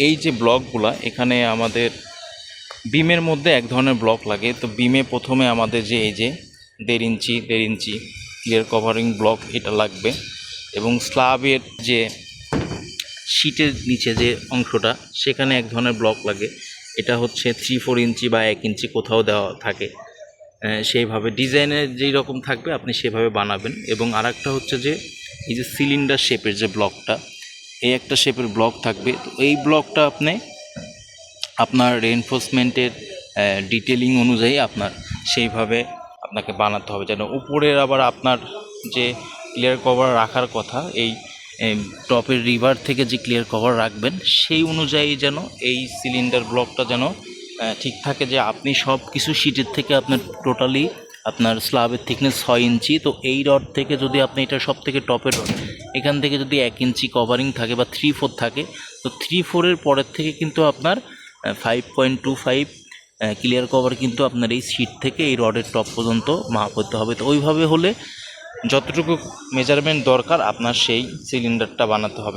এই যে ব্লকগুলা এখানে আমাদের বিমের মধ্যে এক ধরনের ব্লক লাগে। তো বিমে প্রথমে আমাদের যে এই যে 1.5 ইঞ্চি ক্লিয়ার কভারিং ব্লক এটা লাগবে, এবং স্ল্যাবের যে শীটের নিচে যে অংশটা সেখানে এক ধরনের ব্লক লাগে। এটা হচ্ছে 3-4 ইঞ্চি বা 1 ইঞ্চি কোথাও দেওয়া থাকে, সেইভাবে ডিজাইনের যেই রকম থাকবে আপনি সেভাবে বানাবেন। এবং আরেকটা হচ্ছে যে এই যে সিলিন্ডার শেপের যে ব্লকটা, এই একটা শেপের ব্লক থাকবে। তো এই ব্লকটা আপনি আপনার রেইনফোর্সমেন্টের ডিটেলিং অনুযায়ী আপনার সেইভাবে আপনাকে বানাতে হবে, যেন উপরের আবার আপনার যে ক্লিয়ার কভার রাখার কথা এই টপের রিভার থেকে যে ক্লিয়ার কভার রাখবেন সেই অনুযায়ী যেন এই সিলিন্ডার ব্লকটা যেন ঠিক থাকে, যে আপনি সব কিছু শীটের থেকে আপনার টোটালি আপনার স্ল্যাবের থিকনেস 6 ইঞ্চি। তো এই রড থেকে যদি আপনি এটা সব থেকে টপের রড এখান থেকে যদি 1 ইঞ্চি কভারিং থাকে বা 3/4 থাকে, তো 3/4-এর পরের থেকে কিন্তু আপনার 5.25 ক্লিয়ার কভার কিন্তু আপনার এই শীট থেকে এই রডের টপ পর্যন্ত মাপ হতে হবে। তো ওইভাবে হলে যতটুকু মেজারমেন্ট দরকার আপনার সেই সিলিন্ডারটা বানাতে হবে।